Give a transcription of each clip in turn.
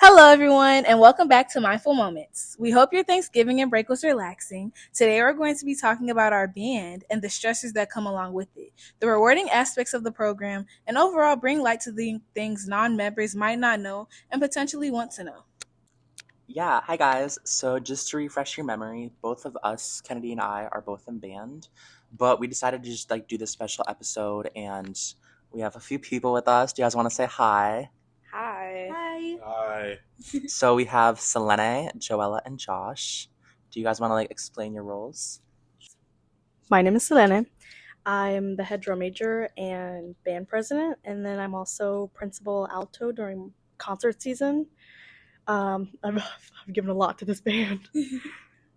Hello, everyone, and welcome back to Mindful Moments. We hope your Thanksgiving and break was relaxing. Today, we're going to be talking about our band and the stressors that come along with it, the rewarding aspects of the program, and overall bring light to the things non members might not know and potentially want to know. Yeah, hi guys. So just to refresh your memory, both of us, Kennedy and I, are both in band, but we decided to just do this special episode, and we have a few people with us. Do you guys want to say hi? Hi. Hi. Hi. So we have Selene, Joella, and Josh. Do you guys want to explain your roles? My name is Selene. I'm the head drum major and band president, and then I'm also principal alto during concert season. I've given a lot to this band.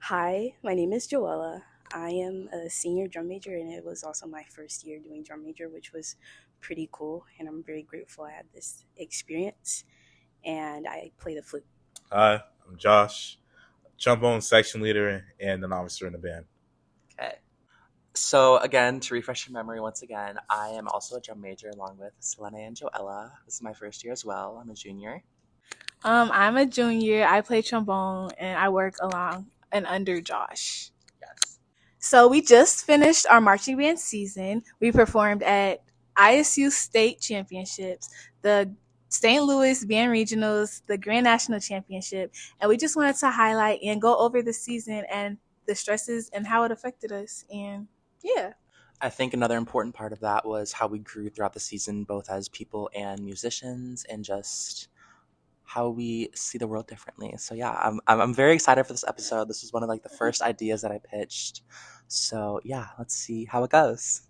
Hi, my name is Joella. I am a senior drum major, and it was also my first year doing drum major, which was pretty cool. And I'm very grateful I had this experience. And I play the flute. Hi, I'm Josh, trombone section leader and an officer in the band. Okay. So again, to refresh your memory once again, I am also a drum major along with Selene and Joella. This is my first year as well. I'm a junior. I'm a junior. I play trombone, and I work along and under Josh. Yes. So we just finished our marching band season. We performed at ISU State Championships, the St. Louis Band Regionals, the Grand National Championship, and we just wanted to highlight and go over the season and the stresses and how it affected us. And yeah. I think another important part of that was how we grew throughout the season, both as people and musicians, and just how we see the world differently. So yeah, I'm very excited for this episode. This was one of the first ideas that I pitched. So yeah, let's see how it goes.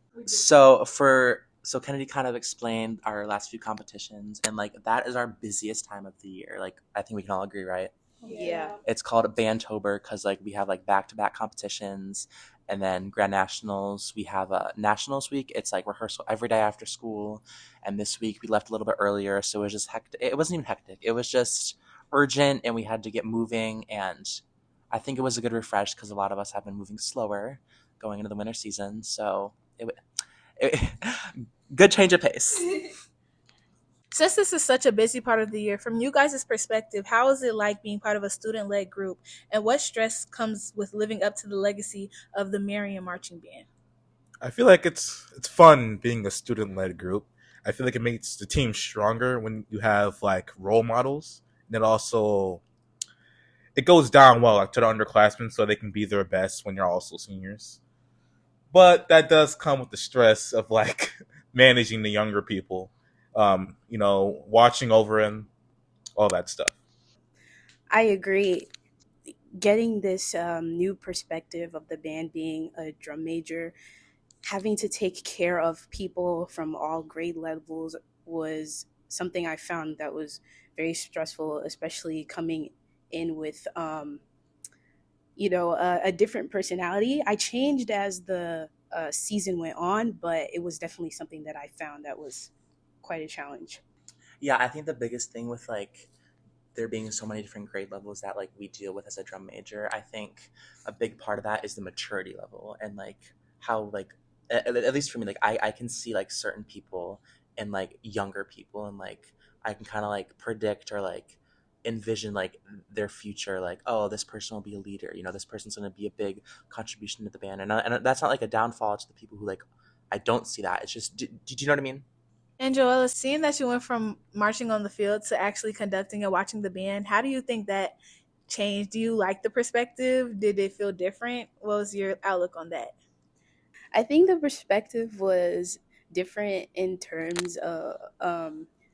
So Kennedy kind of explained our last few competitions, and that is our busiest time of the year. I think we can all agree, right? Yeah. It's called Bandtober because we have back-to-back competitions, and then Grand Nationals. We have a Nationals week. It's rehearsal every day after school, and this week we left a little bit earlier, so it was just hectic. It wasn't even hectic. It was just urgent, and we had to get moving. And I think it was a good refresh because a lot of us have been moving slower going into the winter season. So it good change of pace. Since this is such a busy part of the year, from you guys' perspective, how is it like being part of a student-led group, and what stress comes with living up to the legacy of the Marian Marching Band? I feel like it's fun being a student-led group. I feel like it makes the team stronger when you have role models, and it goes down well to the underclassmen so they can be their best when you're also seniors. But that does come with the stress of managing the younger people, watching over them, all that stuff. I agree. Getting this new perspective of the band being a drum major, having to take care of people from all grade levels was something I found that was very stressful, especially coming in with a different personality. I changed as the season went on, but it was definitely something that I found that was quite a challenge. Yeah, I think the biggest thing with there being so many different grade levels that we deal with as a drum major, I think a big part of that is the maturity level, and how at least for me, I can see certain people and younger people, and I can kind of predict or envision their future, oh, this person will be a leader, this person's going to be a big contribution to the band, and that's not a downfall to the people who I don't see that. It's just, do you know what I mean? And Joella, seeing that you went from marching on the field to actually conducting and watching the band, how do you think that changed? Do you like the perspective? Did it feel different? What was your outlook on that? I think the perspective was different in terms of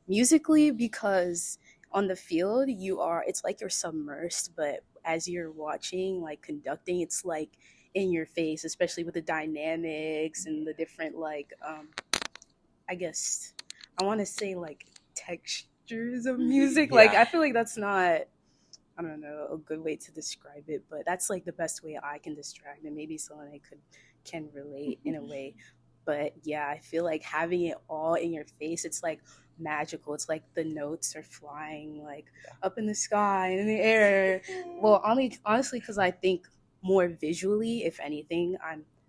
musically, because on the field it's like you're submersed, but as you're watching, conducting, it's in your face, especially with the dynamics and the different I guess I want to say textures of music. Yeah. I feel like that's not, I don't know, a good way to describe it, but that's the best way I can describe it. Maybe someone can relate in a way. But yeah, I feel like having it all in your face, it's magical. It's like the notes are flying up in the sky and in the air. Well, honestly, because I think more visually, if anything.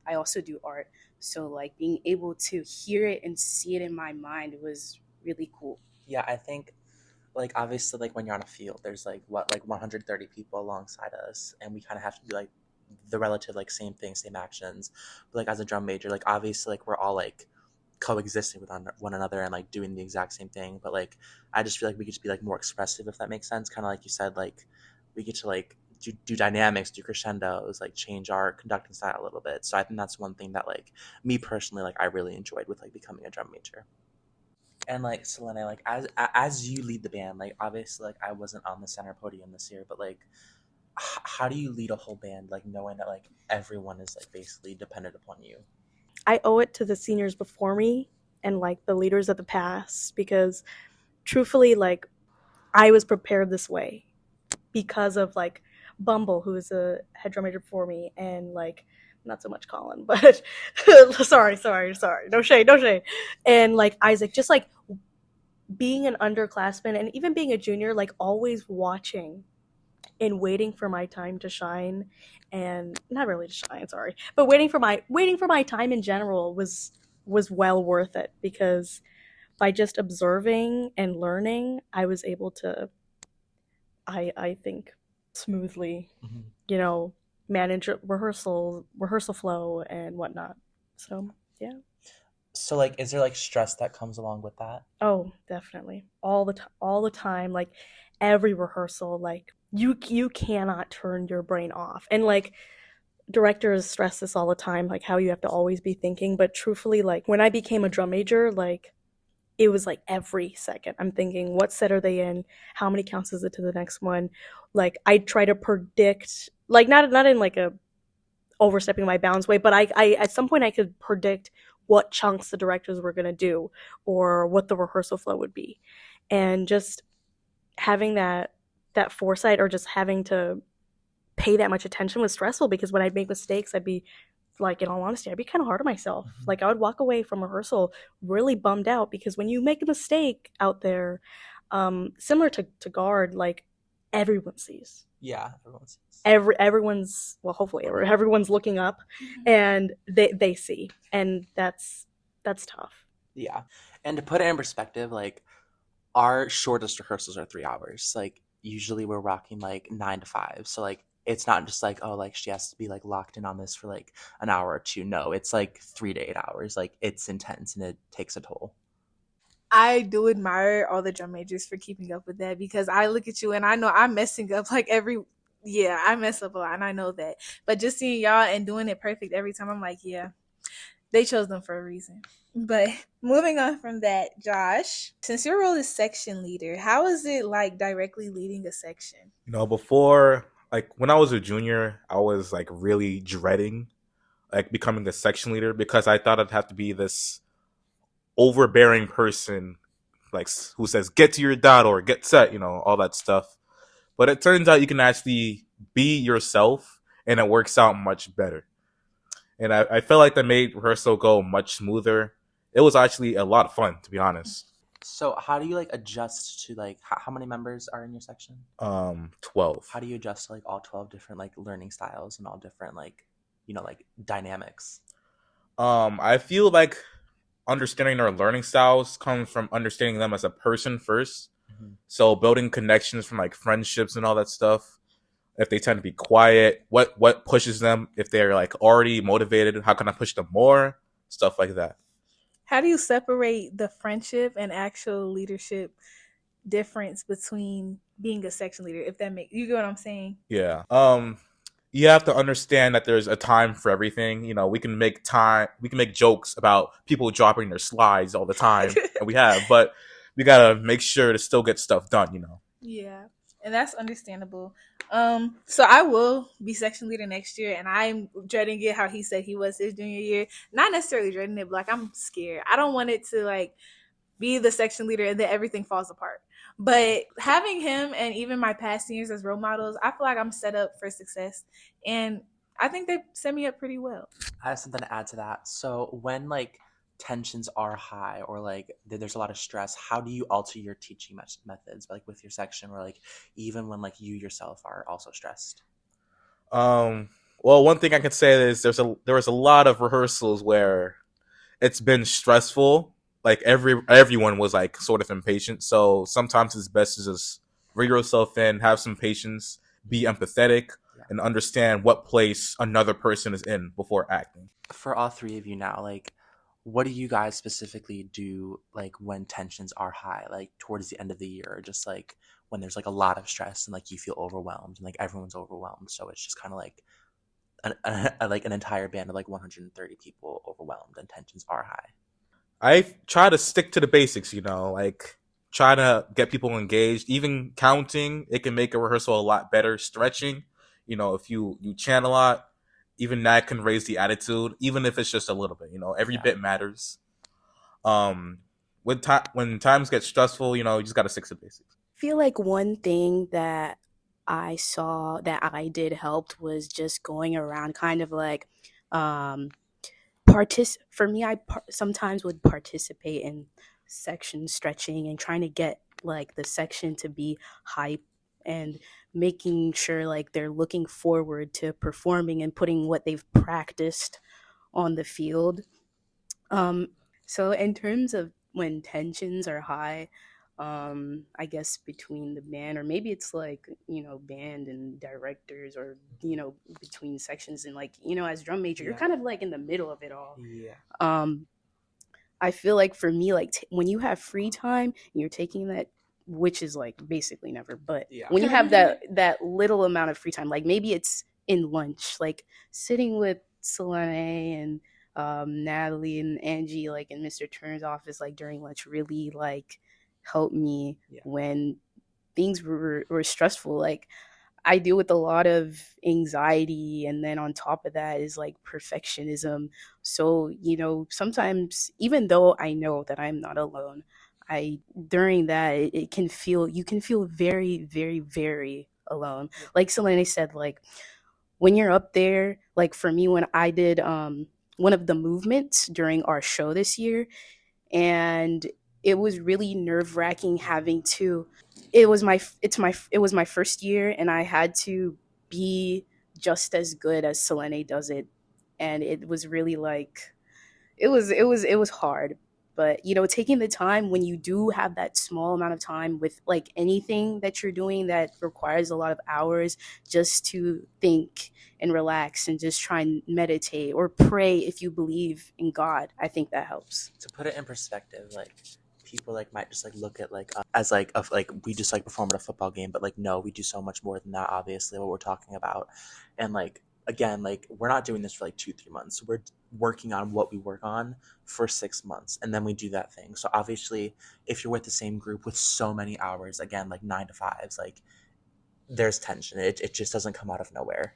I also do art, so being able to hear it and see it in my mind was really cool. Yeah, I think Like obviously like when you're on a field there's like 130 people alongside us and we kind of have to do like the relative like same thing, same actions, but like as a drum major like obviously like we're all like coexisting with one another and like doing the exact same thing, but like I just feel like we could just be like more expressive, if that makes sense, kind of like you said, like we get to like do dynamics, do crescendos, like change our conducting style a little bit. So I think that's one thing that like me personally like I really enjoyed with like becoming a drum major. And like Selene, like as you lead the band, like obviously like I wasn't on the center podium this year, but like how do you lead a whole band like knowing that like everyone is like basically dependent upon you? I owe it to the seniors before me and like the leaders of the past, because truthfully, like, I was prepared this way because of like Bumble, who is a head drum major before me, and like not so much Colin, but sorry, no shade, and like Isaac, just like being an underclassman and even being a junior, like always watching and waiting for my time to shine, and not really to shine, sorry, but waiting for my time in general was well worth it, because by just observing and learning, I was able to, I think, smoothly, Mm-hmm. you know, manage rehearsal flow and whatnot. So yeah. So like is there like stress that comes along with that? Oh, definitely. All the time, like every rehearsal, like you cannot turn your brain off. And like directors stress this all the time, like how you have to always be thinking, but truthfully, like when I became a drum major, like it was like every second I'm thinking, what set are they in? How many counts is it to the next one? Like I try to predict, like not in like a overstepping my bounds way, but I at some point I could predict what chunks the directors were going to do or what the rehearsal flow would be. And just having that foresight, or just having to pay that much attention, was stressful, because when I'd make mistakes, I'd be, like, in all honesty, I'd be kind of hard on myself. Mm-hmm. Like I would walk away from rehearsal really bummed out, because when you make a mistake out there, similar to guard, like everyone sees. Yeah, everyone sees. Everyone's, well, hopefully everyone's looking up, and they see, and that's tough. Yeah. And to put it in perspective, like our shortest rehearsals are 3 hours. Like usually we're rocking like 9 to 5. So like it's not just like, oh, like she has to be like locked in on this for like an hour or two. No, it's like 3 to 8 hours. Like it's intense and it takes a toll. I do admire all the drum majors for keeping up with that, because I look at you and I know I'm messing up like I mess up a lot and I know that. But just seeing y'all and doing it perfect every time, I'm like, yeah, they chose them for a reason. But moving on from that, Josh, since your role is section leader, how is it like directly leading a section? Before, like when I was a junior, I was like really dreading like becoming a section leader, because I thought I'd have to be this overbearing person, like who says get to your dot or get set, all that stuff. But it turns out you can actually be yourself, and it works out much better. And I felt like that made rehearsal go much smoother. It was actually a lot of fun, to be honest. So how do you like adjust to like how many members are in your section? 12. How do you adjust to like all 12 different like learning styles and all different like like dynamics? I feel like understanding their learning styles comes from understanding them as a person first. Mm-hmm. So building connections from like friendships and all that stuff. If they tend to be quiet, what pushes them? If they're like already motivated, how can I push them more? Stuff like that. How do you separate the friendship and actual leadership difference between being a section leader, if that makes you get what I'm saying? Yeah. You have to understand that there's a time for everything. We can make jokes about people dropping their slides all the time, and but we gotta make sure to still get stuff done. Yeah, and that's understandable. So I will be section leader next year, and I'm dreading it how he said he was his junior year. Not necessarily dreading it, but like I'm scared. I don't want it to like be the section leader and then everything falls apart. But having him and even my past seniors as role models, I feel like I'm set up for success, and I think they set me up pretty well. I have something to add to that. So when like tensions are high or like there's a lot of stress, how do you alter your teaching methods like with your section, or like even when like you yourself are also stressed? Well, one thing I can say is there was a lot of rehearsals where it's been stressful, like everyone was like sort of impatient. So sometimes it's best to just reel yourself in, have some patience, be empathetic, and understand what place another person is in before acting. For all three of you now, like, what do you guys specifically do, like, when tensions are high, like towards the end of the year, or just like when there's like a lot of stress and like you feel overwhelmed and like everyone's overwhelmed, so it's just kind of like like an entire band of like 130 people overwhelmed and tensions are high. I try to stick to the basics, like try to get people engaged. Even counting, it can make a rehearsal a lot better. Stretching, if you chant a lot, even that can raise the attitude, even if it's just a little bit. Every bit matters. When times get stressful, you just got to stick to the basics. I feel like one thing that I saw that I did helped was just going around kind of like for me, I sometimes would participate in section stretching and trying to get like the section to be hype and making sure like they're looking forward to performing and putting what they've practiced on the field. So in terms of when tensions are high, I guess between the band, or maybe it's like, band and directors, or, between sections, and like, as drum major, you're kind of like in the middle of it all. I feel like for me, like when you have free time and you're taking that, which is like basically never, but when you have that little amount of free time, like maybe it's in lunch, like sitting with Selene and Natalie and Angie, like in Mr. Turner's office, like during lunch, really like helped me when things were stressful. Like I deal with a lot of anxiety, and then on top of that is like perfectionism. So, sometimes even though I know that I'm not alone, during that it can feel you can feel very, very, very alone. Like Selene said, like when you're up there, like for me, when I did one of the movements during our show this year, and it was really nerve-wracking having to it was my first year, and I had to be just as good as Selene does it, and it was really like it was hard. But taking the time when you do have that small amount of time with like anything that you're doing that requires a lot of hours, just to think and relax and just try and meditate or pray if you believe in God, I think that helps. To put it in perspective, like people like might just like look at like as like of like we just like perform at a football game, but like no, we do so much more than that, obviously, what we're talking about. And like again, like we're not doing this for like 2-3 months, we're working on what we work on for 6 months, and then we do that thing. So obviously if you're with the same group with so many hours, again, like 9 to 5s, like there's tension. It just doesn't come out of nowhere.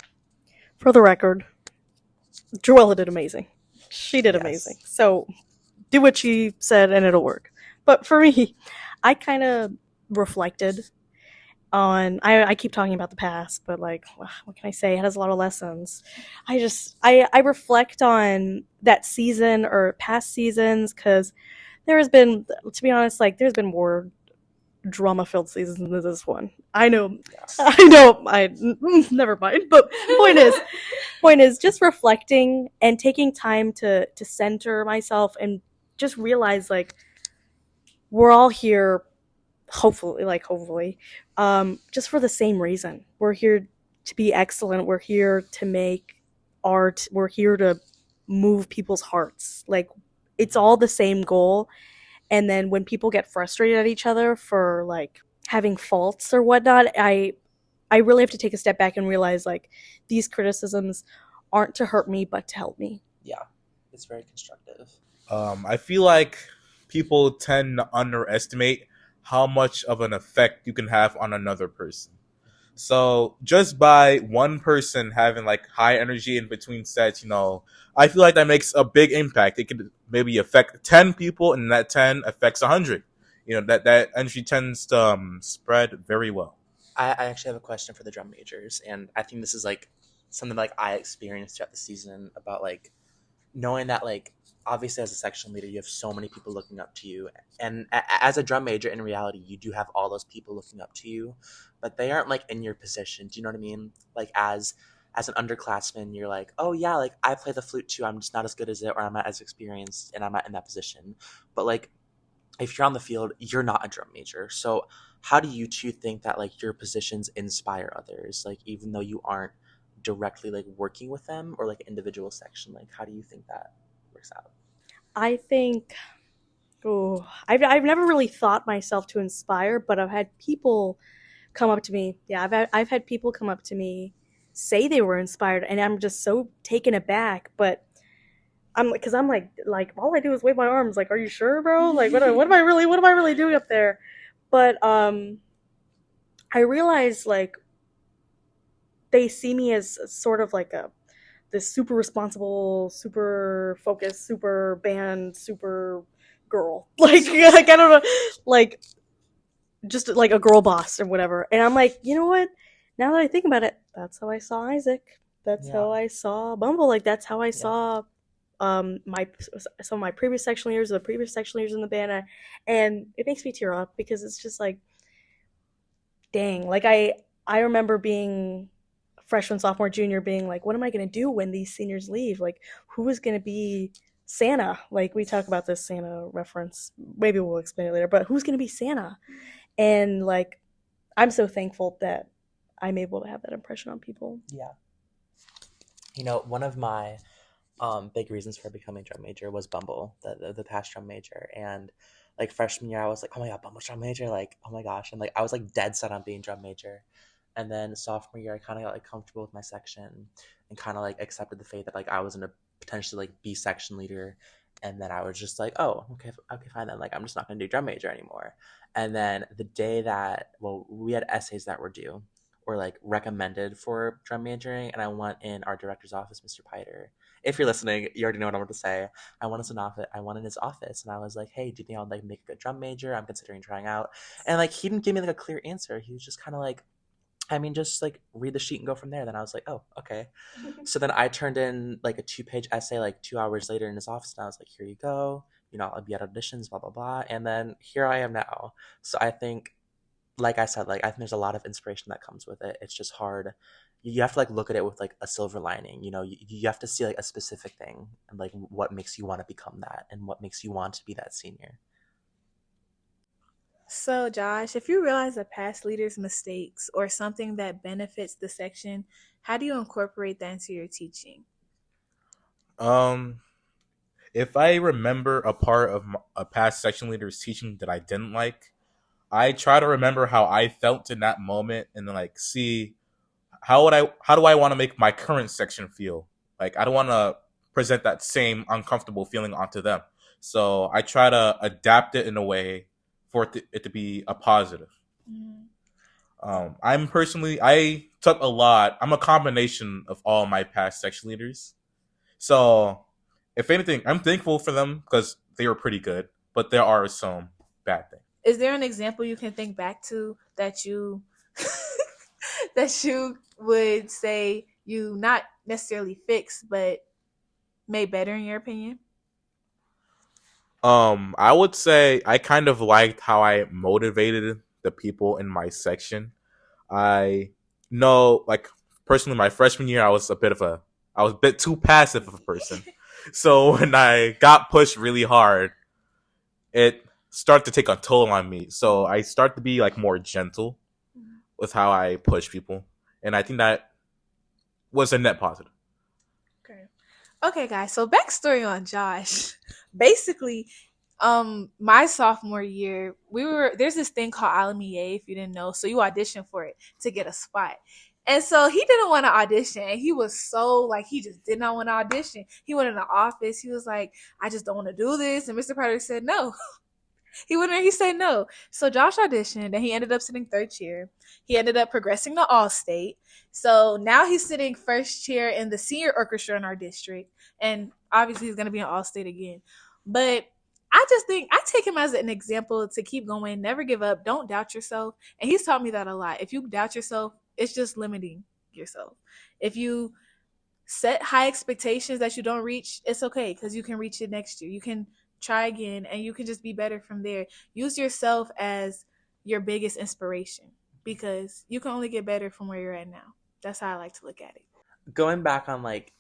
For the record, Joella did amazing. She did amazing. So do what she said and it'll work. But for me, I kind of reflected on, I keep talking about the past, but like, what can I say? It has a lot of lessons. I reflect on that season or past seasons, because there has been, to be honest, like there's been more drama-filled seasons than this one. I know, never mind. But point is just reflecting and taking time to center myself and just realize like we're all here, hopefully, just for the same reason. We're here to be excellent. We're here to make art. We're here to move people's hearts. Like it's all the same goal. And then when people get frustrated at each other for like having faults or whatnot, I really have to take a step back and realize like these criticisms aren't to hurt me, but to help me. Yeah, it's very constructive. I feel like people tend to underestimate how much of an effect you can have on another person. So just by one person having like high energy in between sets, I feel like that makes a big impact. It could maybe affect 10 people, and that 10 affects 100. That energy tends to spread very well. I actually have a question for the drum majors, and I think this is like something like I experienced throughout the season, about like knowing that like obviously as a section leader you have so many people looking up to you, and as a drum major in reality you do have all those people looking up to you, but they aren't like in your position. Do you know what I mean? Like as an underclassman, you're like, oh yeah, like I play the flute too, I'm just not as good as it, or I'm not as experienced, and I'm not in that position. But like if you're on the field, you're not a drum major. So how do you two think that like your positions inspire others? Like even though you aren't directly like working with them or like individual section, like how do you think that works out? I think, I've never really thought myself to inspire, but I've had people come up to me. Yeah, I've had people come up to me, say they were inspired, and I'm just so taken aback. But I'm like all I do is wave my arms. Like, are you sure, bro? Like, what am I really doing up there? But I realize like they see me as sort of like this super responsible, super focused, super band, super girl. Like I don't know, like just like a girl boss or whatever. And I'm like, you know what? Now that I think about it, that's how I saw Isaac. That's how I saw Bumble. Like that's how I saw my some of my previous section leaders, the previous section leaders in the band, and it makes me tear up because it's just like, dang. Like I remember being freshman, sophomore, junior, being like, what am I going to do when these seniors leave? Like, who is going to be Santa? Like, we talk about this Santa reference. Maybe we'll explain it later, but who's going to be Santa? And, like, I'm so thankful that I'm able to have that impression on people. Yeah. One of my big reasons for becoming drum major was Bumble, the past drum major. And like freshman year, I was like, oh my God, Bumble's drum major. Like, oh my gosh. And like, I was like dead set on being drum major. And then sophomore year, I kind of got like comfortable with my section and kind of like accepted the fate that like I was gonna potentially like be section leader. And then I was just like, oh, okay, fine then. Like I'm just not gonna do drum major anymore. And then the day that we had essays that were due or like recommended for drum majoring, and I went in our director's office, Mr. Piter. If you're listening, you already know what I'm going to say. I went in his office, and I was like, "Hey, do you think I would like make a good drum major? I'm considering trying out." And like he didn't give me like a clear answer. He was just kind of like, I mean, just like read the sheet and go from there. Then I was like, oh, okay. So then I turned in like a 2-page essay like 2 hours later in his office, and I was like, here you go. I'll be at auditions, blah blah blah. And then here I am now. So I think, like I said, like I think there's a lot of inspiration that comes with it. It's just hard. You have to like look at it with like a silver lining. You have to see like a specific thing and like what makes you want to become that and what makes you want to be that senior. So, Josh, if you realize a past leader's mistakes or something that benefits the section, how do you incorporate that into your teaching? If I remember a part of a past section leader's teaching that I didn't like, I try to remember how I felt in that moment and then like see how do I want to make my current section feel. Like I don't want to present that same uncomfortable feeling onto them. So I try to adapt it in a way for it to be a positive. I took a lot. I'm a combination of all my past section leaders. So if anything, I'm thankful for them because they were pretty good, but there are some bad things. Is there an example you can think back to that you that you would say you not necessarily fixed but made better in your opinion? I would say I kind of liked how I motivated the people in my section. I know, like personally, my freshman year, I was a bit too passive of a person. So when I got pushed really hard, it started to take a toll on me. So I start to be like more gentle with how I push people, and I think that was a net positive. Okay, guys. So backstory on Josh. Basically, my sophomore year, there's this thing called Alamier, if you didn't know. So you audition for it to get a spot. And so he didn't want to audition. And he was so like, he just did not want to audition. He went in the office. He was like, I just don't want to do this. And Mr. Prater said no. He said no. So Josh auditioned and he ended up sitting third chair. He ended up progressing to all-state. So now he's sitting first chair in the senior orchestra in our district. And obviously he's going to be an all-state again. But I just think I take him as an example to keep going, never give up, don't doubt yourself. And he's taught me that a lot. If you doubt yourself, it's just limiting yourself. If you set high expectations that you don't reach, it's okay because you can reach it next year. You can try again and you can just be better from there. Use yourself as your biggest inspiration because you can only get better from where you're at now. That's how I like to look at it. Going back on like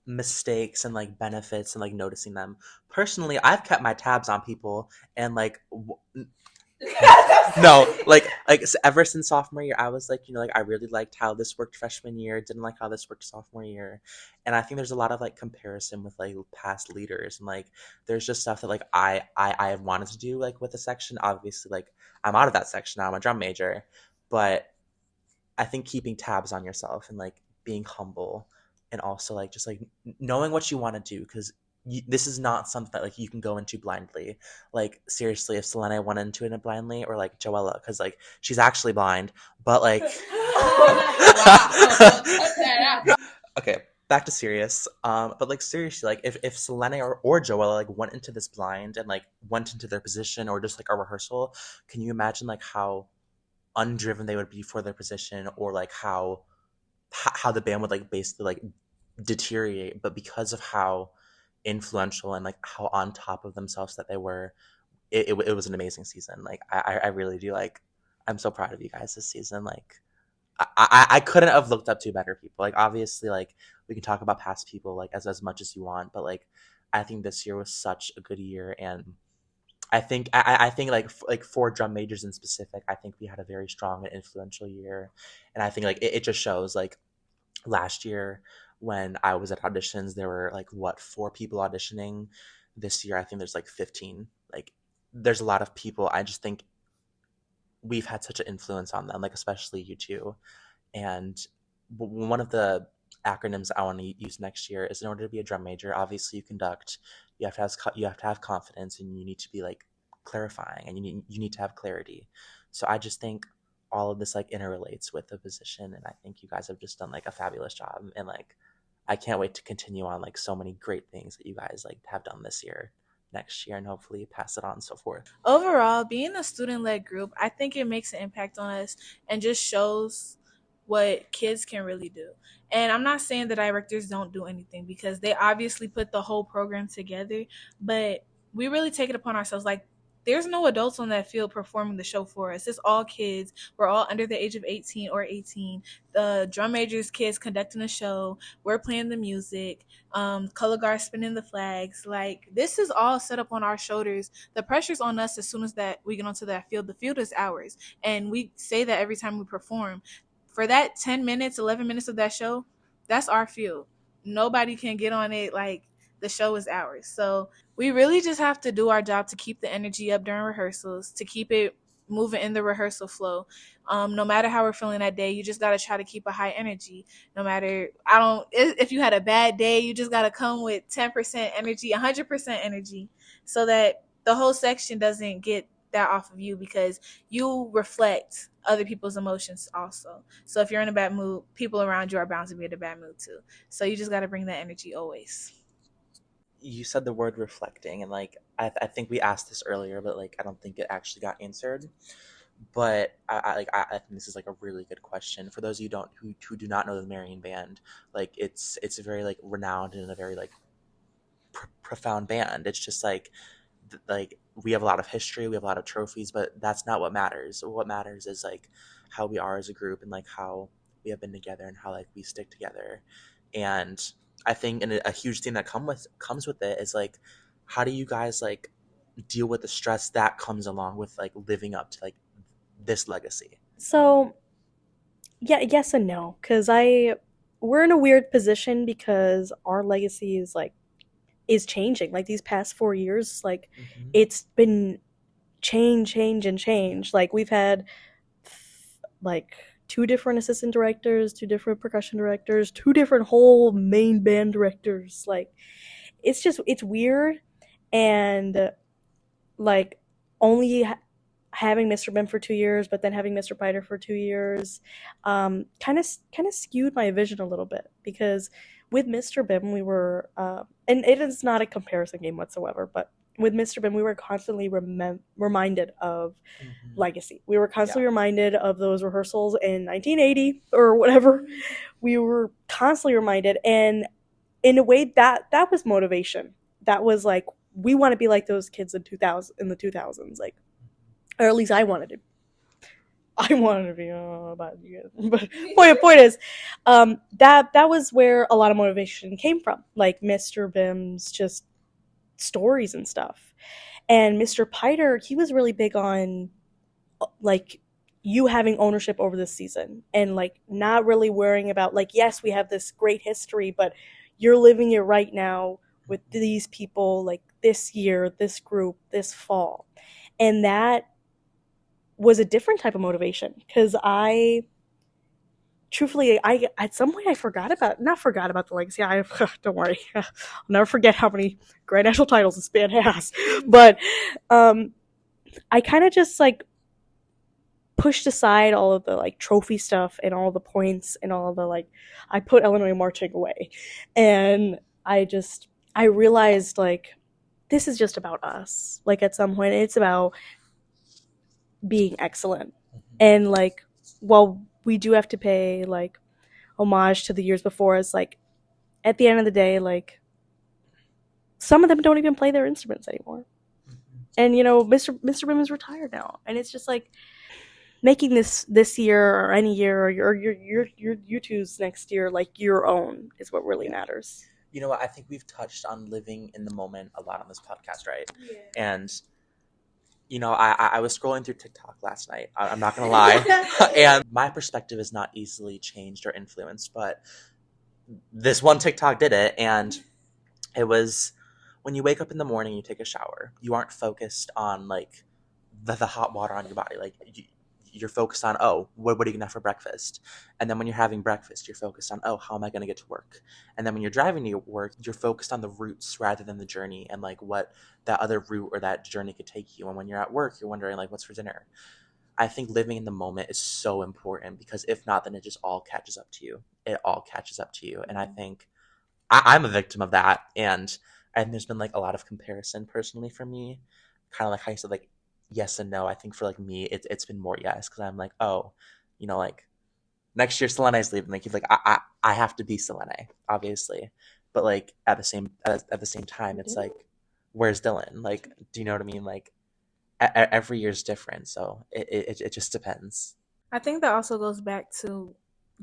mistakes and like benefits and like noticing them. Personally, I've kept my tabs on people and like no, like ever since sophomore year, I was like, like I really liked how this worked freshman year, didn't like how this worked sophomore year, and I think there's a lot of like comparison with like past leaders, and like there's just stuff that like I have wanted to do like with the section. Obviously, like I'm out of that section now. I'm a drum major, but I think keeping tabs on yourself and like being humble and also like just like knowing what you want to do because this is not something that like you can go into blindly. Like seriously, if Selene went into it blindly or like Joella, because like she's actually blind, but like okay, back to serious. But like seriously, like if Selene or Joella like went into this blind and like went into their position or just like a rehearsal, can you imagine like how undriven they would be for their position or like how the band would like basically like deteriorate, but because of how influential and like how on top of themselves that they were, it was an amazing season. Like I really do like, I'm so proud of you guys this season. Like I couldn't have looked up to better people. Like obviously like we can talk about past people like as much as you want, but like I think this year was such a good year. And I think like for drum majors in specific, I think we had a very strong and influential year, and I think like it just shows. Like last year when I was at auditions, there were like 4 people auditioning. This year, I think there's like 15. Like there's a lot of people. I just think we've had such an influence on them, like especially you two. And one of the acronyms I want to use next year is in order to be a drum major, obviously you conduct, you have to have confidence, and you need to be like clarifying, and you need to have clarity. So I just think all of this like interrelates with the position, and I think you guys have just done like a fabulous job, and like I can't wait to continue on like so many great things that you guys like have done this year, next year, and hopefully pass it on and so forth. Overall, being a student-led group, I think it makes an impact on us and just shows what kids can really do. And I'm not saying the directors don't do anything because they obviously put the whole program together, but we really take it upon ourselves. Like, there's no adults on that field performing the show for us. It's all kids. We're all under the age of 18 or 18. The drum majors kids conducting the show. We're playing the music. Color guard spinning the flags. Like, this is all set up on our shoulders. The pressure's on us as soon as that we get onto that field. The field is ours. And we say that every time we perform. For that 10 minutes, 11 minutes of that show, that's our field. Nobody can get on it. Like, the show is ours. So we really just have to do our job to keep the energy up during rehearsals, to keep it moving in the rehearsal flow. No matter how we're feeling that day, you just got to try to keep a high energy. No matter, if you had a bad day, you just got to come with 10% energy, 100% energy, so that the whole section doesn't get that off of you, because you reflect other people's emotions also. So if you're in a bad mood, people around you are bound to be in a bad mood too. So you just got to bring that energy always. You said the word reflecting, and like I think we asked this earlier, but like I don't think it actually got answered. But I think this is like a really good question for those of you who do not know the Marian band. Like it's a very like renowned and a very like profound band. It's just like we have a lot of history, we have a lot of trophies, but that's not what matters. What matters is like how we are as a group and like how we have been together and how like we stick together. And I think a huge thing that comes with it is like, how do you guys like deal with the stress that comes along with like living up to like this legacy? So, yeah, yes and no, because we're in a weird position because our legacy is changing. Like these past 4 years, like it's been change. Like we've had like 2 different assistant directors, 2 different percussion directors, 2 different whole main band directors. Like it's weird, and like only having Mr. Bim for 2 years, but then having Mr. Piter for 2 years, kind of skewed my vision a little bit, because with Mr. Bim we were, and it is not a comparison game whatsoever, but with Mr. Bim we were constantly reminded of legacy. We were constantly reminded of those rehearsals in 1980 or whatever. We were constantly reminded, and in a way that was motivation. That was like, we want to be like those kids in the 2000s, like, or at least I wanted to. I wanted to be about you guys. But point is, that was where a lot of motivation came from. Like Mr. Bim's just stories and stuff. And Mr. Piter, he was really big on like you having ownership over this season and like not really worrying about like, yes, we have this great history, but you're living it right now with these people, like this year, this group, this fall. And that was a different type of motivation because truthfully, I at some point I not forgot about the legacy. I don't worry, I'll never forget how many Grand National titles this band has. But I kind of just like pushed aside all of the like trophy stuff and all the points and all the like. I put Illinois marching away, and I realized like this is just about us. Like at some point, it's about being excellent, and like while we do have to pay like homage to the years before us, like at the end of the day, like some of them don't even play their instruments anymore. And you know, Mr. Bim is retired now, and it's just like making this year or any year or your you two's next year like your own is what really matters. You know what? I think we've touched on living in the moment a lot on this podcast, right? Yeah. And you know, I was scrolling through TikTok last night. I'm not gonna lie, and my perspective is not easily changed or influenced, but this one TikTok did it, and it was when you wake up in the morning, you take a shower. You aren't focused on like the hot water on your body, like. You're focused on, oh, what are you going to have for breakfast? And then when you're having breakfast, you're focused on, oh, how am I going to get to work? And then when you're driving to your work, you're focused on the routes rather than the journey and like what that other route or that journey could take you. And when you're at work, you're wondering like, what's for dinner? I think living in the moment is so important because if not, then it just all catches up to you. It all catches up to you. And I think I'm a victim of that. And there's been like a lot of comparison personally for me, kind of like how you said, like, yes and no. I think for like me, it's been more yes because I'm like, oh, you know, like next year Selene's leaving. Like, like I have to be Selene, obviously, but like at the same time, it's like, where's Dylan? Like, do you know what I mean? Like, every year's different, so it just depends. I think that also goes back to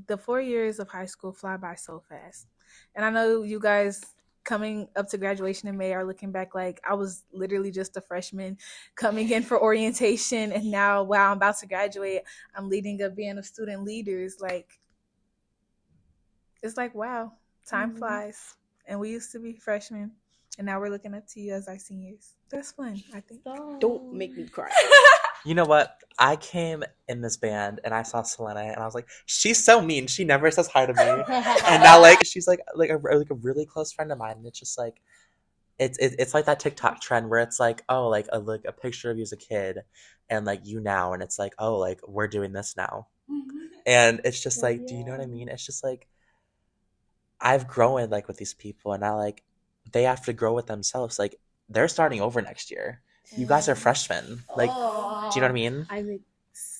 the 4 years of high school fly by so fast, and I know you guys coming up to graduation in May are looking back like I was literally just a freshman coming in for orientation, and now wow, I'm about to graduate, I'm leading a band of student leaders. Like it's like wow, time flies, and we used to be freshmen and now we're looking up to you as our seniors. That's fun, I think. Don't make me cry. You know what? I came in this band and I saw Selena and I was like, she's so mean. She never says hi to me. And now like she's like a really close friend of mine. And it's just like it's like that TikTok trend where it's like, oh, like a picture of you as a kid and like you now, and it's like, oh, like we're doing this now. And it's just like, do you know what I mean? It's just like I've grown like with these people and now like they have to grow with themselves. Like they're starting over next year. You guys are freshmen. Like, do you know what I mean? I'm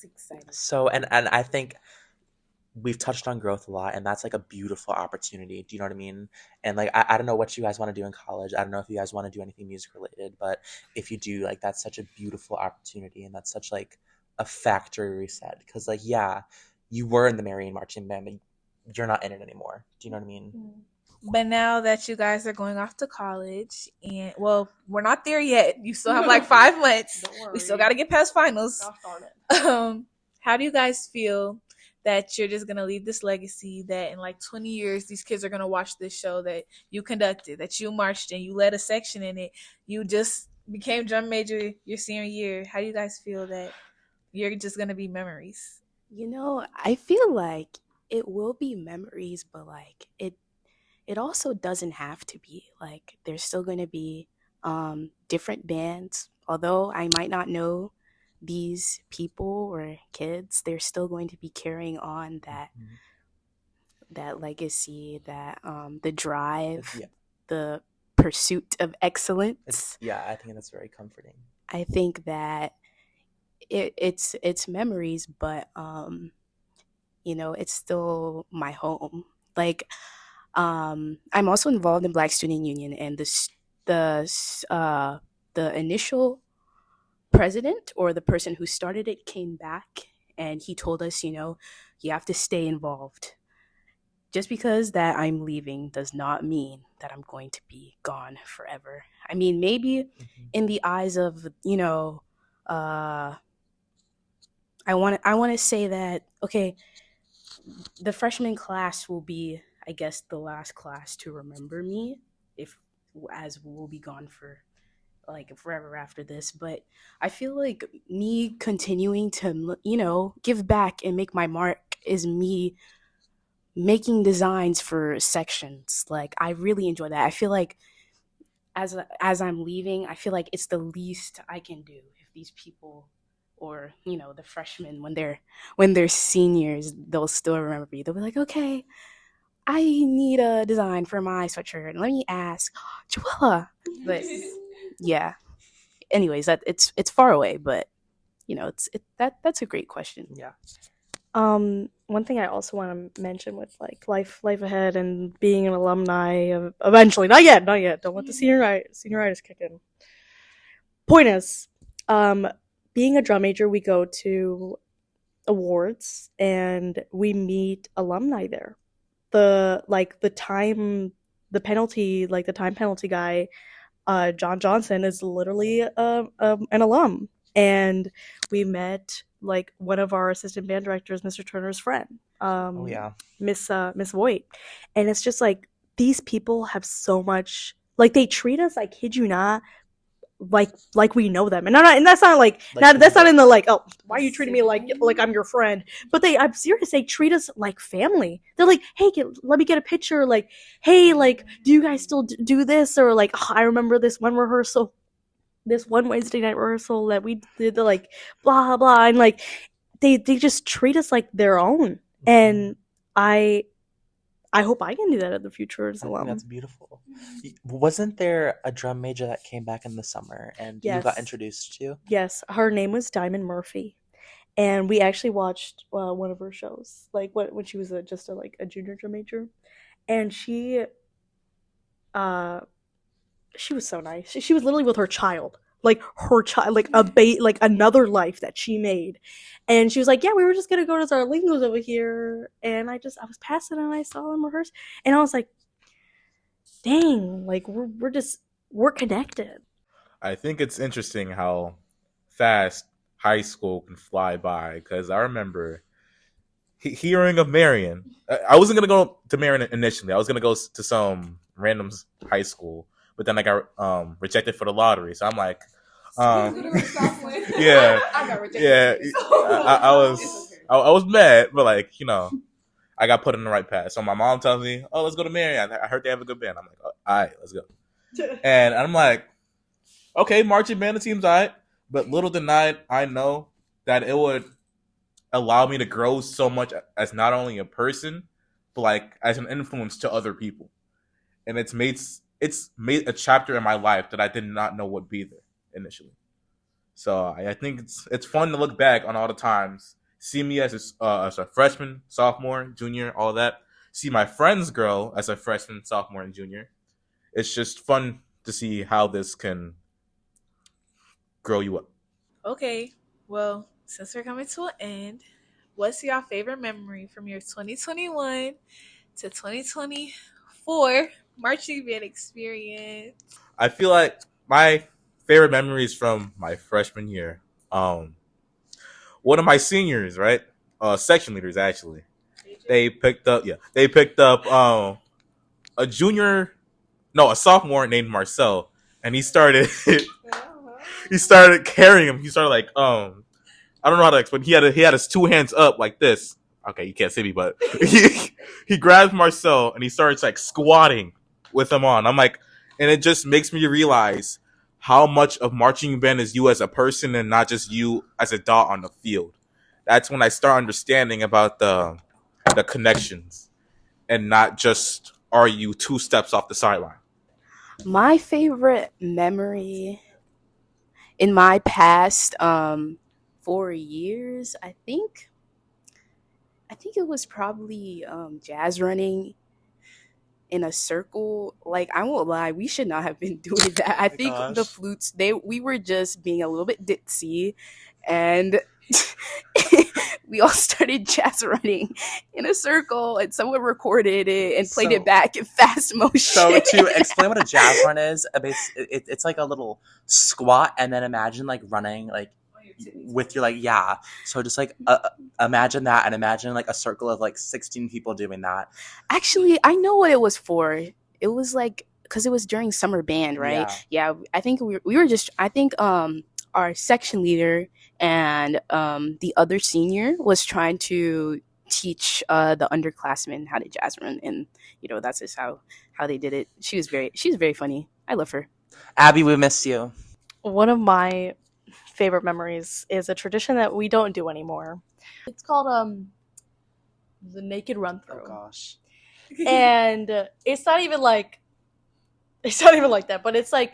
excited. So, and I think we've touched on growth a lot, and that's like a beautiful opportunity. Do you know what I mean? And like, I don't know what you guys want to do in college. I don't know if you guys want to do anything music related, but if you do, like, that's such a beautiful opportunity, and that's such like a factory reset. Because like, yeah, you were in the Marian marching band, but you're not in it anymore. Do you know what I mean? Mm-hmm. But now that you guys are going off to college, and well, we're not there yet. You still have like 5 months. We still got to get past finals. How do you guys feel that you're just going to leave this legacy that in like 20 years, these kids are going to watch this show that you conducted, that you marched in, you led a section in it, you just became drum major your senior year? How do you guys feel that you're just going to be memories? You know, I feel like it will be memories, but like it also doesn't have to be. Like there's still going to be different bands. Although I might not know these people or kids, they're still going to be carrying on that legacy, that the drive, the pursuit of excellence. I think that's very comforting. I think that it's memories, but you know, it's still my home. Like I'm also involved in Black Student Union, and the initial president or the person who started it came back and he told us, you have to stay involved. Just because that I'm leaving does not mean that I'm going to be gone forever. I mean, maybe in the eyes of, I want to say that, okay, the freshman class will be, I guess, the last class to remember me, if as we'll be gone for like forever after this. But I feel like me continuing to, give back and make my mark is me making designs for sections. Like, I really enjoy that. I feel like as I'm leaving, I feel like it's the least I can do if these people, or the freshmen, when they're seniors, they'll still remember me. They'll be like, okay, I need a design for my sweatshirt. Let me ask Joella. But yeah. Anyways, that it's far away, but that's a great question. Yeah. One thing I also want to mention with like life ahead and being an alumni eventually, not yet. Don't let the senioritis kick in. Point is, being a drum major, we go to awards and we meet alumni there. The time penalty guy, John Johnson, is literally an alum, and we met like one of our assistant band directors, Mr. Turner's friend, Miss Voigt, and it's just like these people have so much, like they treat us, I kid you not, like we know them, and that's not like that's not in the like, oh, why are you treating me like I'm your friend? But I'm serious, they treat us like family. They're like, hey, let me get a picture. Like, hey, like, do you guys still do this? Or like, oh, I remember this one Wednesday night rehearsal that we did, the like blah blah, and like they just treat us like their own, and I hope I can do that in the future as well. That's beautiful. Wasn't there a drum major that came back in the summer and you got introduced to? Yes, her name was Diamond Murphy, and we actually watched one of her shows, like when she was just a junior drum major, and she was so nice. She was literally with her child, like another life that she made, and she was like, yeah, we were just gonna go to Zarlingos over here, and I was passing and I saw them rehearse, and I was like, dang, like we're connected. I think it's interesting how fast high school can fly by, because I remember hearing of Marian. I wasn't gonna go to Marian initially. I was gonna go to some random high school, but then I got rejected for the lottery. So I'm like, yeah, I got rejected. yeah. I was mad, but like, I got put in the right path. So my mom tells me, "Oh, let's go to Marian. I heard they have a good band." I'm like, "All right, let's go." And I'm like, "Okay, marching band, it seems all right." But little did I know that it would allow me to grow so much as not only a person, but like as an influence to other people. And it's made a chapter in my life that I did not know would be there initially. So I think it's fun to look back on all the times, see me as a freshman, sophomore, junior, all that. See my friends grow as a freshman, sophomore, and junior. It's just fun to see how this can grow you up. Okay, well, since we're coming to an end, what's your favorite memory from your 2021 to 2024 marching band experience? I feel like my favorite memories from my freshman year. One of my seniors, right? Section leaders actually. They picked up a sophomore named Marcel, and he started carrying him. He started like I don't know how to explain. He had his two hands up like this. Okay, you can't see me, but he grabs Marcel and he starts like squatting with him on. I'm like, and it just makes me realize how much of marching band is you as a person and not just you as a dot on the field. That's when I start understanding about the connections and not just are you two steps off the sideline. My favorite memory in my past 4 years, I think it was probably jazz running in a circle. Like, I won't lie, we should not have been doing that. I think the flutes, we were just being a little bit ditzy, and we all started jazz running in a circle, and someone recorded it and played So- it back in fast motion. So to explain what a jazz run is, it's like a little squat, and then imagine like running like with your like So just like imagine that, and imagine like a circle of like 16 people doing that. Actually, I know what it was for. It was like because it was during summer band, right? Yeah, I think we were just. I think our section leader and the other senior was trying to teach the underclassmen how to jazz run, and that's just how they did it. She's very funny. I love her. Abby, we miss you. One of my favorite memories is a tradition that we don't do anymore. It's called the naked run through. Oh gosh. And it's not even like that, but it's like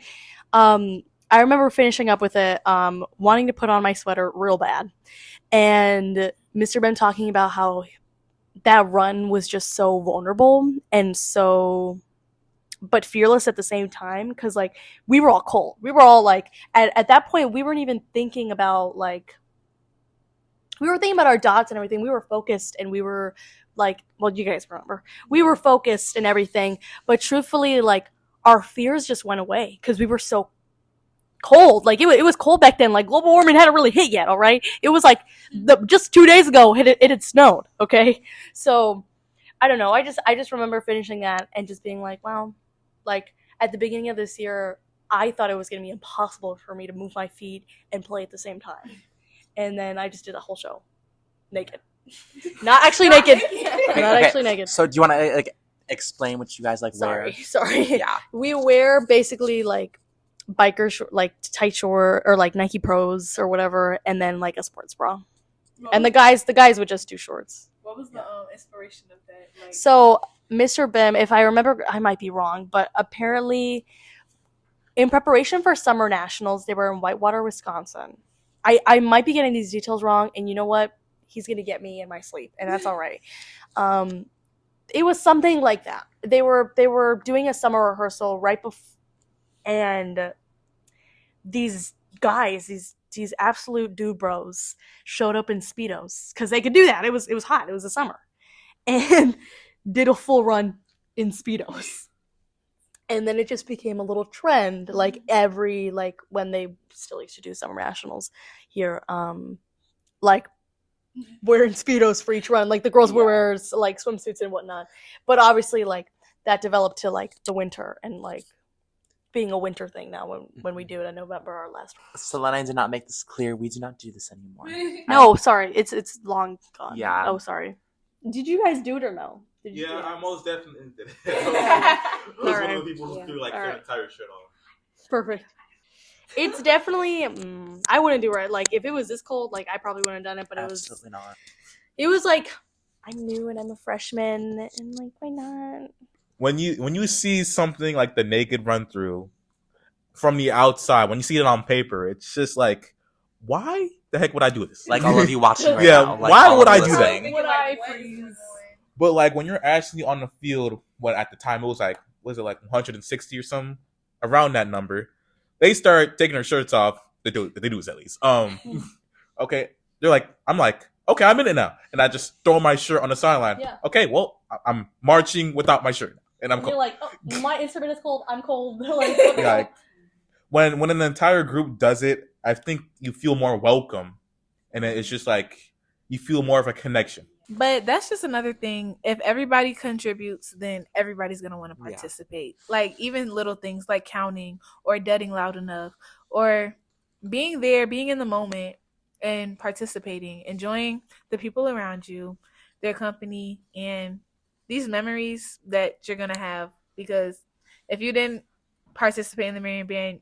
I remember finishing up with it, wanting to put on my sweater real bad, and Mr. Ben talking about how that run was just so vulnerable and so but fearless at the same time, because like we were all cold. We were all like at that point we weren't even thinking about like we were thinking about our dots and everything. We were focused, and we were like, well, you guys remember, we were focused and everything, but truthfully, like our fears just went away because we were so cold. Like it was cold back then. Like global warming hadn't really hit yet. All right, it was like just 2 days ago it had snowed. Okay, so I don't know. I just remember finishing that and just being like, wow. Like at the beginning of this year, I thought it was going to be impossible for me to move my feet and play at the same time. And then I just did a whole show naked. Not actually naked. Not actually naked. So do you want to like explain what you guys like wear? Sorry. Yeah. We wear basically like biker like tight short or like Nike Pros or whatever, and then like a sports bra. And the guys would just do shorts. What was the inspiration of that? Like, so Mr. Bim, if I remember, I might be wrong, but apparently in preparation for summer nationals, they were in Whitewater, Wisconsin. I might be getting these details wrong, and you know what? He's going to get me in my sleep, and that's all right. It was something like that. They were doing a summer rehearsal right before, and these guys, these absolute dude bros showed up in Speedos because they could do that. It was hot. It was the summer. And did a full run in Speedos. And then it just became a little trend, like when they still used to do summer nationals here, like wearing Speedos for each run. Like the girls would wear like swimsuits and whatnot. But obviously like that developed to like the winter and like being a winter thing now when we do it in November or last. Selena did not make this clear. We do not do this anymore. No, sorry. It's long gone. Yeah. Oh, sorry. Did you guys do it or no? I most definitely did it. I was one of the people who threw like their entire shirt on. Perfect. It's definitely I wouldn't do it. Like if it was this cold, like I probably wouldn't have done it, but Absolutely not. It was like I'm new and I'm a freshman and like why not? When you see something like the naked run through from the outside, when you see it on paper, it's just like, why the heck would I do this? Like all of you watching right Yeah, now. Like, why all would of I you do that? listening. Would I freeze? But like when you're actually on the field, what at the time it was like, was it like 160 or something, around that number? They start taking their shirts off. They do this at least. Okay, they're like, I'm like, okay, I'm in it now, and I just throw my shirt on the sideline. Yeah. Okay, well, I'm marching without my shirt, and I'm cold. You're like, oh, my instrument is cold. I'm cold. Like, what the hell? Like when an entire group does it, I think you feel more welcome, and it's just like you feel more of a connection. but that's just another thing. If everybody contributes, then everybody's going to want to participate. Like even little things like counting or dudding loud enough or being there, being in the moment and participating, enjoying the people around you, their company, and these memories that you're going to have. Because if you didn't participate in the Marian Band,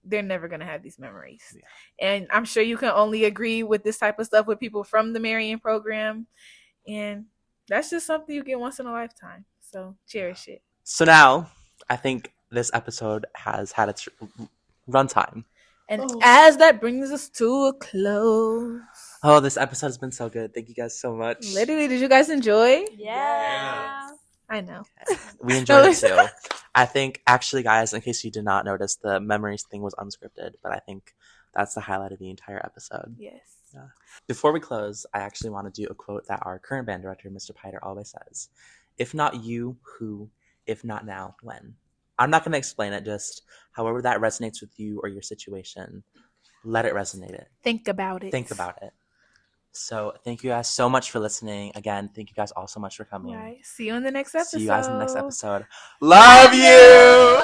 they're never going to have these memories. Yeah. And I'm sure you can only agree with this type of stuff with people from the Marian program. And that's just something you get once in a lifetime. So cherish it. So now, I think this episode has had its runtime. And as that brings us to a close. Oh, this episode has been so good. Thank you guys so much. Literally, did you guys enjoy? Yeah. I know. We enjoyed it too. I think, actually, guys, in case you did not notice, the memories thing was unscripted, but I think that's the highlight of the entire episode. Yes. Yeah. Before we close, I actually want to do a quote that our current band director, Mr. Piter, always says. If not you, who? If not now, when? I'm not going to explain it, just however that resonates with you or your situation, let it resonate it. Think about it. Think about it. So thank you guys so much for listening. Again, thank you guys all so much for coming. Right. See you in the next episode. See you guys in the next episode. Love you!